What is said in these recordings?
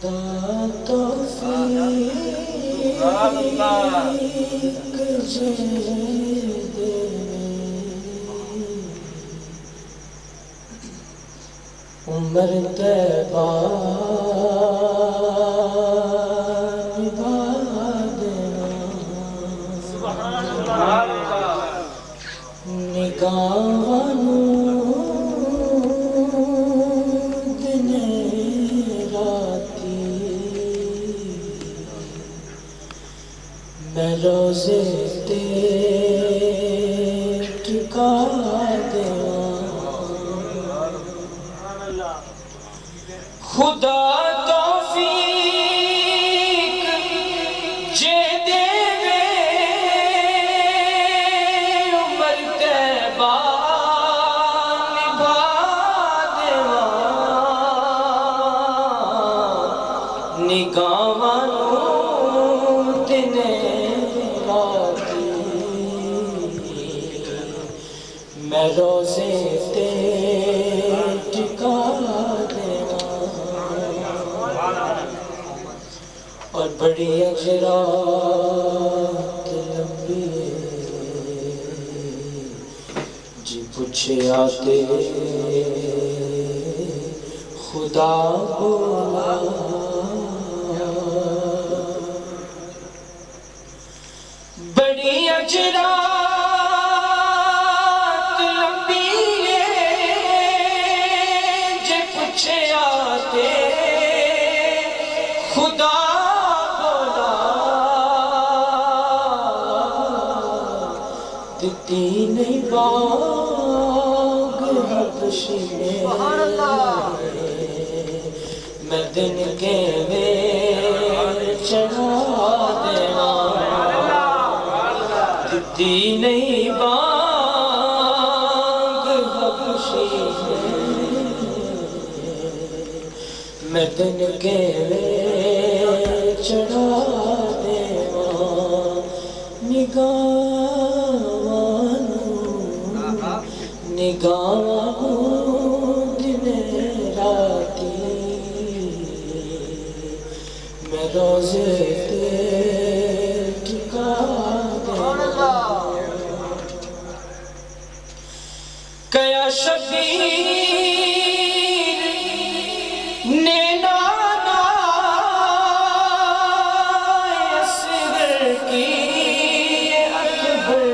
خدا توفیق جے دے عمر طیبہ نبھا دینا نگاہاں میں روزے تے ٹکا دیواں خدا توفیق جے دے وے عمر طیبہ نبھا دیواں نگاہاں میں روزے تے ٹکا دیواں اور بڑی اجرات لمبی جی پوچھے آتے خدا بولا بڑی اجرات خدا بولا دتی نہیں باغ حبشی میں میں دن کے میں چڑھا دیواں دتی نہیں باغ حبشی میں دن کے چڑھا دیواں نگاہاں دن راتی میں روزے تے ٹکا دیواں کیا شبیر نے نانا اصغر کی اکبر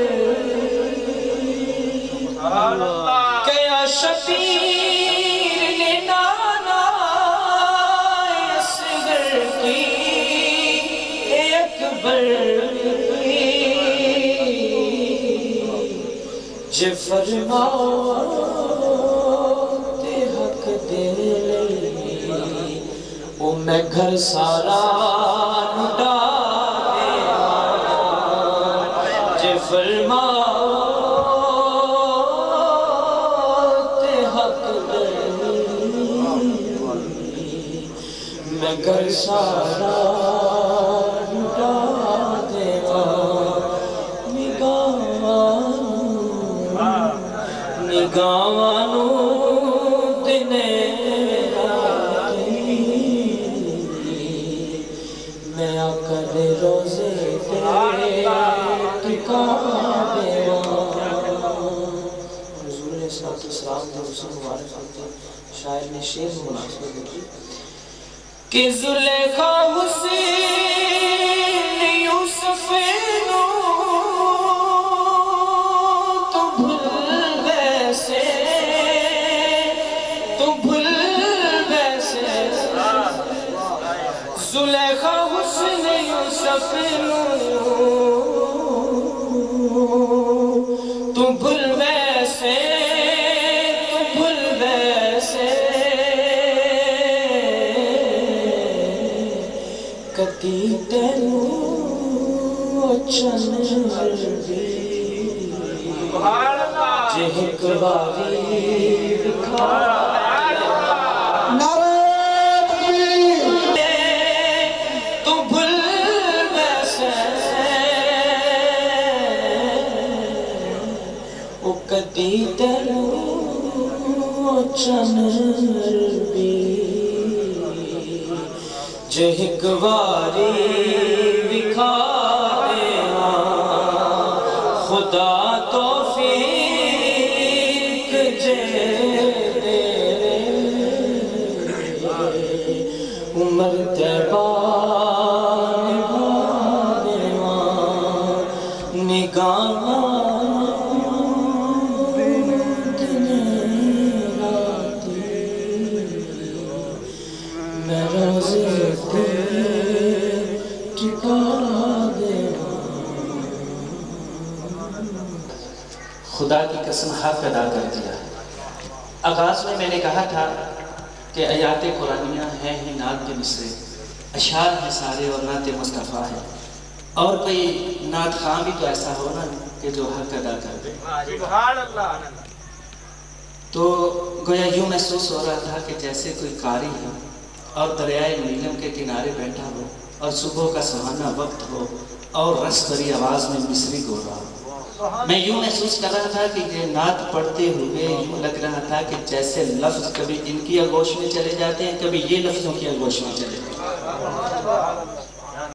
کیا شبیر نے نانا اصغر کی اکبر جے فرماؤ تے حق دے او میں گھر سارا لٹا دیواں جے فرماؤ تے حق دے میں گھر سارا لٹا دیواں نگاہاں دن میں آقا دے روزے تے ٹکا دیواں حضور علیہ السلام دے حسن مبارک ہوتے شاعر نے شعر مناسبت دیکھی کہ زلیخا حسین یوسف نو تو بھل ویسے زلیخا حسین یوسف نو تو بھل ویسے کتی تینوں اچھن بھی جے ایک باری دکھا نعرہ تکبیر تو بھل ویسے او کتی تینوں اچھن بھی جہک واری دکھا دے خدا توفیق جے دے عمر تیبہ نگاہ دنے راتی میں روزے پہ ٹکا دے خدا کی قسم حق ادا کر دیا۔ آغاز میں نے کہا تھا کہ آیات قرآنیہ ہیں ہی نعت کے مصرے، اشعار ہیں سارے اور نعت مصطفیٰ ہے، اور کوئی نعت خواں بھی تو ایسا ہونا کہ جو حق ادا کر دے۔ سبحان اللہ۔ تو گویا یوں محسوس ہو رہا تھا کہ جیسے کوئی قاری ہے اور دریائے نیلم کے کنارے بیٹھا ہو اور صبح کا سہانا وقت ہو اور رس بھری آواز میں مصری گو رہا ہو۔ میں یوں محسوس کر رہا تھا کہ یہ نعت پڑھتے ہوئے یوں لگ رہا تھا کہ جیسے لفظ کبھی ان کی آغوش میں چلے جاتے ہیں، کبھی یہ لفظوں کی آغوش میں چلے جاتے ہیں۔